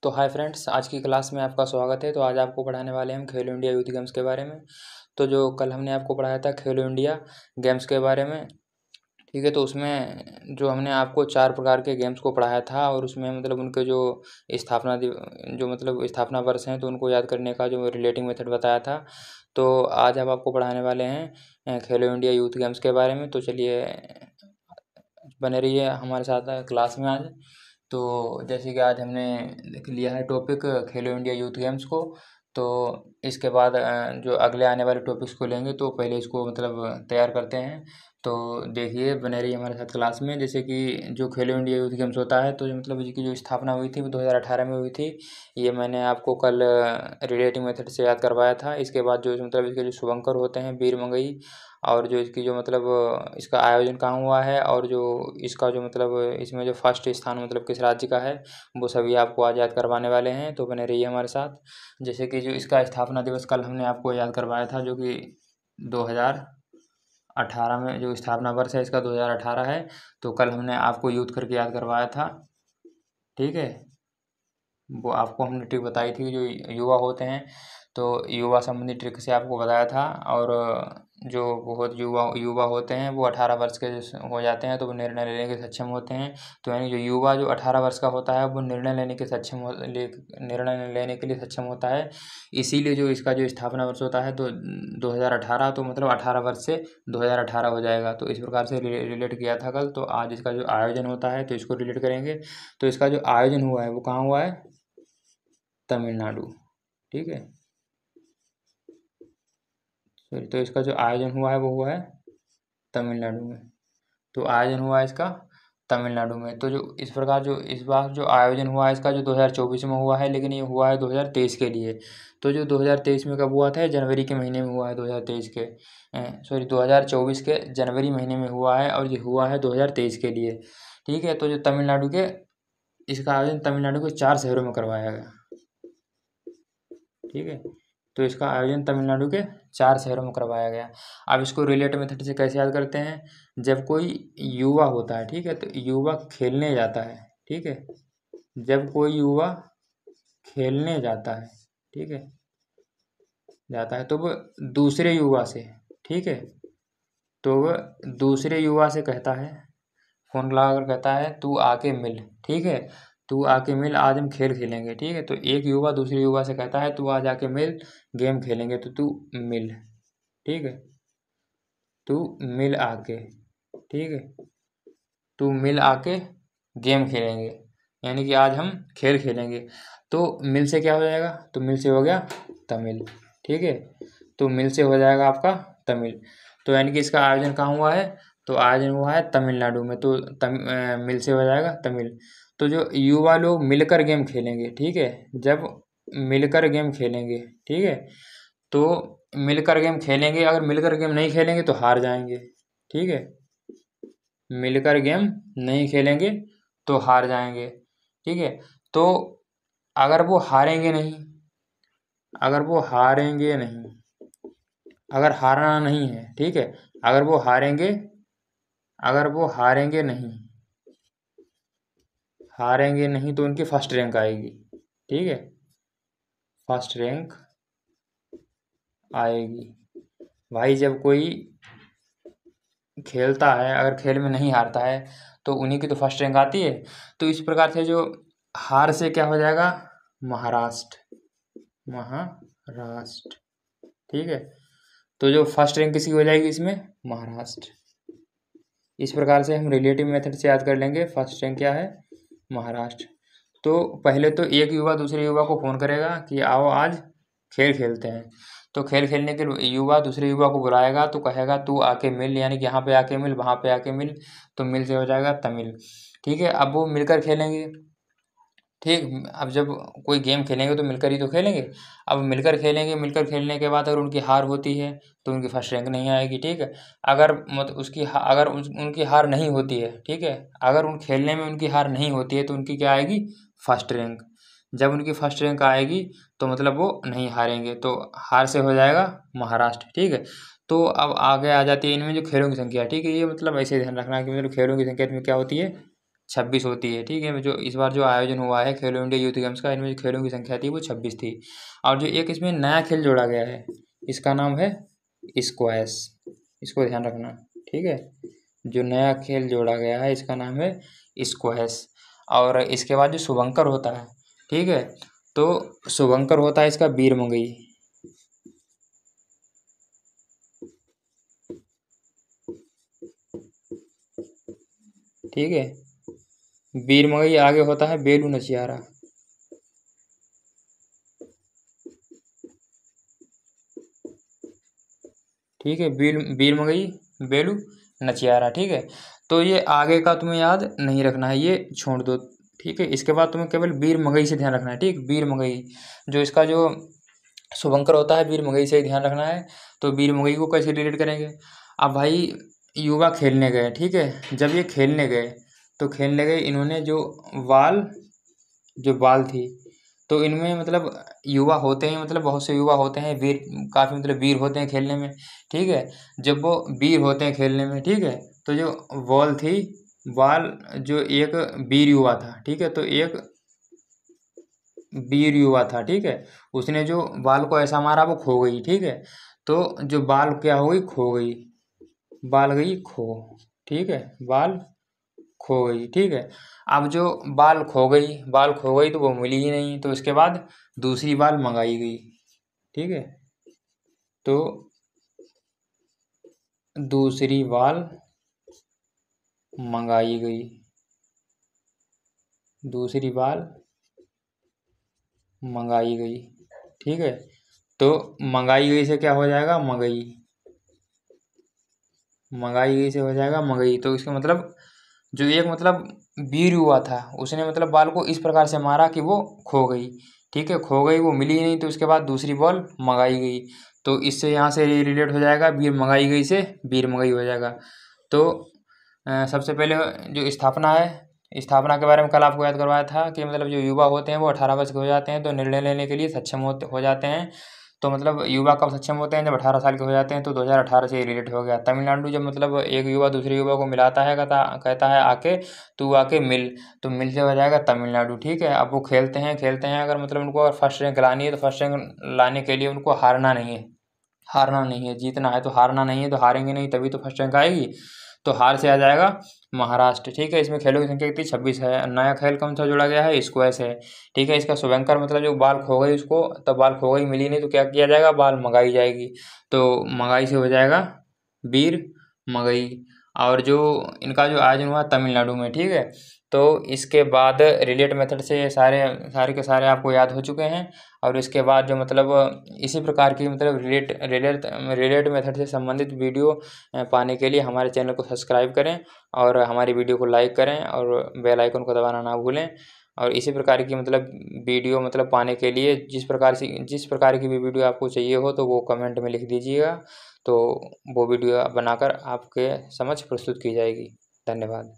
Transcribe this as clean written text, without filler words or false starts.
तो hi friends, आज की क्लास में आपका स्वागत है। तो आज आपको पढ़ाने वाले हैं हम खेलो इंडिया यूथ गेम्स के बारे में। तो जो कल हमने आपको पढ़ाया था खेलो इंडिया गेम्स के बारे में, ठीक है। तो उसमें जो हमने आपको 4 प्रकार के गेम्स को पढ़ाया था और उसमें मतलब उनके जो स्थापना वर्ष हैं तो उनको याद करने का जो रिलेटिंग मेथड बताया था। तो आज हम आपको पढ़ाने वाले हैं खेलो इंडिया यूथ गेम्स के बारे में। तो चलिए बने रहिए हमारे साथ क्लास में आज। तो जैसे कि आज हमने लिया है टॉपिक खेलो इंडिया यूथ गेम्स को, तो इसके बाद जो अगले आने वाले टॉपिक्स को लेंगे तो पहले इसको मतलब तैयार करते हैं। तो देखिए बने रहिए हमारे साथ क्लास में। जैसे कि जो खेलो इंडिया यूथ गेम्स होता है तो मतलब इसकी जो स्थापना हुई थी वो 2018 में हुई थी। ये मैंने आपको कल रिलेटिव मेथड से याद करवाया था। इसके बाद जो मतलब इसके जो शुभंकर होते हैं वीर मंगई, और जो इसकी जो मतलब इसका आयोजन कहाँ हुआ है, और जो इसका जो मतलब इसमें जो फर्स्ट स्थान मतलब किस राज्य का है, वो सभी आपको आज याद करवाने वाले हैं। तो बने रहिए हमारे साथ। जैसे कि जो इसका स्थापना दिवस कल हमने आपको याद करवाया था, जो कि 2018 में जो स्थापना वर्ष है इसका 2018 है। तो कल हमने आपको यूथ करके याद करवाया था, ठीक है। वो आपको हमने ट्रिक बताई थी जो युवा होते हैं, तो युवा संबंधी ट्रिक से आपको बताया था। और जो बहुत युवा युवा होते हैं वो 18 वर्ष के हो जाते हैं तो वो निर्णय लेने के सक्षम होते हैं। तो यानी जो युवा जो 18 वर्ष का होता है वो निर्णय लेने के लिए सक्षम होता है। इसीलिए जो इसका जो स्थापना वर्ष होता है तो 2018, तो मतलब 18 वर्ष से 2018 हो जाएगा। तो इस प्रकार से रिलेट किया था कल। तो आज इसका जो आयोजन होता है तो इसको रिलेट करेंगे। तो इसका जो आयोजन हुआ है वो कहाँ हुआ है? तमिलनाडु, ठीक है। सॉरी, तो इसका जो आयोजन हुआ है वो हुआ है तमिलनाडु में। तो आयोजन हुआ है इसका तमिलनाडु में। तो जो इस प्रकार जो इस बार जो आयोजन हुआ है इसका जो 2024 में हुआ है, लेकिन ये हुआ है 2023 के लिए। तो जो 2023 में कब हुआ था? जनवरी के महीने में हुआ है 2023 के, सॉरी 2024 के जनवरी महीने में हुआ है, और ये हुआ है 2023 के लिए, ठीक है। तो जो तमिलनाडु के इसका आयोजन तमिलनाडु के 4 शहरों में करवाया गया, ठीक है। तो इसका आयोजन तमिलनाडु के 4 शहरों में करवाया गया। अब इसको रिलेटिव मेथड से कैसे याद करते हैं? जब कोई युवा होता है, ठीक है, तो युवा खेलने जाता है, ठीक है। जब कोई युवा खेलने जाता है, ठीक है, तो वो दूसरे युवा से, ठीक है, तो वह दूसरे युवा से कहता है, फ़ोन लगाकर कहता है तू आके मिल, ठीक है, तू आके मिल, आज हम खेल खेलेंगे, ठीक है। तो एक युवा दूसरे युवा से कहता है तू आज आके मिल, गेम खेलेंगे, तो तू मिल, ठीक है, तू मिल आके, ठीक है, तू मिल आके गेम खेलेंगे, यानी कि आज हम खेल खेलेंगे। तो मिल से क्या हो जाएगा? तो मिल से हो गया तमिल, ठीक है। तो मिल से हो जाएगा आपका तमिल। तो यानी कि इसका आयोजन कहाँ हुआ है? तो आयोजन हुआ है तमिलनाडु में। तो मिल से हो जाएगा तमिल। तो जो युवा लोग मिलकर गेम खेलेंगे, ठीक है, जब मिलकर गेम खेलेंगे, ठीक है, तो मिलकर गेम खेलेंगे, अगर मिलकर गेम नहीं खेलेंगे तो हार जाएंगे, ठीक है। मिलकर गेम नहीं खेलेंगे तो हार जाएंगे, ठीक है। तो अगर वो हारेंगे नहीं, अगर वो हारेंगे नहीं, अगर हारना नहीं है, ठीक है, अगर वो हारेंगे, अगर वो हारेंगे नहीं, हारेंगे नहीं तो उनकी फर्स्ट रैंक आएगी, ठीक है, फर्स्ट रैंक आएगी। भाई जब कोई खेलता है, अगर खेल में नहीं हारता है तो उन्हीं की तो फर्स्ट रैंक आती है। तो इस प्रकार से जो हार से क्या हो जाएगा? महाराष्ट्र, महाराष्ट्र, ठीक है। तो जो फर्स्ट रैंक किसकी हो जाएगी इसमें? महाराष्ट्र। इस प्रकार से हम रिलेटिव मेथड से याद कर लेंगे। फर्स्ट रैंक क्या है? महाराष्ट्र। तो पहले तो एक युवा दूसरे युवा को फ़ोन करेगा कि आओ आज खेल खेलते हैं। तो खेल खेलने के लिए युवा दूसरे युवा को बुलाएगा, तो कहेगा तू आके मिल, यानी कि यहाँ पे आके मिल, वहाँ पे आके मिल। तो मिल से हो जाएगा तमिल, ठीक है। अब वो मिलकर खेलेंगे, ठीक। अब जब कोई गेम खेलेंगे तो मिलकर ही तो खेलेंगे। अब मिलकर खेलेंगे, मिलकर खेलने के बाद अगर उनकी हार होती है तो उनकी फर्स्ट रैंक नहीं आएगी, ठीक है। अगर अगर उनकी हार नहीं होती है, ठीक है, अगर उन खेलने में उनकी हार नहीं होती है तो उनकी क्या आएगी? First rank. जब उनकी फर्स्ट रैंक आएगी तो मतलब वो नहीं हारेंगे, तो हार से हो जाएगा महाराष्ट्र, ठीक है। तो अब आगे आ जाती है इनमें जो खेलों की संख्या, ठीक है। ये मतलब ऐसे ध्यान रखना कि मतलब खेलों की संख्या इसमें क्या होती है? 26 होती है, ठीक है। जो इस बार जो आयोजन हुआ है खेलो इंडिया यूथ गेम्स का, इनमें जो खेलों की संख्या थी वो 26 थी। और जो एक इसमें नया खेल जोड़ा गया है, इसका नाम है स्क्वैश, इसको ध्यान रखना, ठीक है। जो नया खेल जोड़ा गया है इसका नाम है स्क्वैश। और इसके बाद जो शुभंकर होता है, ठीक है, तो शुभंकर होता है इसका वीर मंगई, ठीक है। वीर मंगई आगे होता है बेलू नचियारा, ठीक है। वीर मंगई, बेलू नचियारा, ठीक है। तो ये आगे का तुम्हें याद नहीं रखना है, ये छोड़ दो, ठीक है। इसके बाद तुम्हें केवल वीर मंगई से ध्यान रखना है, ठीक। वीर मंगई जो इसका जो शुभंकर होता है वीर मंगई से ही ध्यान रखना है। तो वीर मंगई को कैसे रिलेट करेंगे? अब भाई युवा खेलने गए, ठीक है। जब ये खेलने गए तो खेलने गए इन्होंने जो बाल थी, तो इनमें मतलब युवा होते हैं, मतलब बहुत से युवा होते हैं, वीर काफ़ी मतलब वीर होते हैं खेलने में, ठीक है। जब वो वीर होते हैं खेलने में, ठीक है, तो जो बॉल थी, बॉल जो एक वीर युवा था, ठीक है, तो एक वीर युवा था, ठीक है। उसने जो बॉल को ऐसा मारा वो खो गई, ठीक है। तो जो बॉल क्या हो गई, खो गई, बॉल गई खो, ठीक है, बॉल खो गई, ठीक है। अब जो बाल खो गई तो वो मिली ही नहीं, तो इसके बाद दूसरी बाल मंगाई गई, ठीक है। तो दूसरी बाल मंगाई गई, दूसरी बाल मंगाई गई, ठीक है। तो मंगाई गई से क्या हो जाएगा, मगई, मंगाई गई से हो जाएगा मगई। तो इसका मतलब जो एक मतलब वीर हुआ था उसने मतलब बॉल को इस प्रकार से मारा कि वो खो गई, ठीक है, खो गई, वो मिली नहीं, तो उसके बाद दूसरी बॉल मंगाई गई। तो इससे यहाँ से रिलेट हो जाएगा वीर मंगाई गई से वीर मंगई हो जाएगा। तो सबसे पहले जो स्थापना है, स्थापना के बारे में कल आपको याद करवाया था कि मतलब जो युवा होते हैं वो 18 वर्ष के हो जाते हैं तो निर्णय लेने के लिए सक्षम हो जाते हैं। तो मतलब युवा कब सक्षम होते हैं, जब 18 साल के हो जाते हैं। तो 2018 से रिलेट हो गया। तमिलनाडु जब मतलब एक युवा दूसरे युवा को मिलाता है, कहता है आके तू आके मिल, तो मिल से हो जाएगा तमिलनाडु, ठीक है। अब वो खेलते हैं, अगर मतलब उनको अगर फर्स्ट रैंक लानी है तो फर्स्ट रैंक लाने के लिए उनको हारना नहीं है, जीतना है। तो हारना नहीं है, तो हारेंगे नहीं तभी तो फर्स्ट रैंक आएगी। तो हार से आ जाएगा महाराष्ट्र, ठीक है। इसमें खेलों की संख्या कितनी, 26 है। नया खेल कौन सा जोड़ा गया है, स्क्वैश है, ठीक है। इसका शुभंकर मतलब जो बाल खो गई उसको, तब बाल खो गई मिली नहीं तो क्या किया जाएगा, बाल मंगाई जाएगी। तो मंगाई से हो जाएगा वीर मंगई। और जो इनका जो आयोजन हुआ तमिलनाडु में, ठीक है। तो इसके बाद रिलेट मेथड से सारे के सारे आपको याद हो चुके हैं। और इसके बाद जो मतलब इसी प्रकार की मतलब रिलेट मेथड से संबंधित वीडियो पाने के लिए हमारे चैनल को सब्सक्राइब करें और हमारी वीडियो को लाइक करें और बेल आइकन को दबाना ना भूलें। और इसी प्रकार की मतलब वीडियो मतलब पाने के लिए जिस प्रकार की भी वीडियो आपको चाहिए हो तो वो कमेंट में लिख दीजिएगा, तो वो वीडियो बनाकर आपके समक्ष प्रस्तुत की जाएगी। धन्यवाद।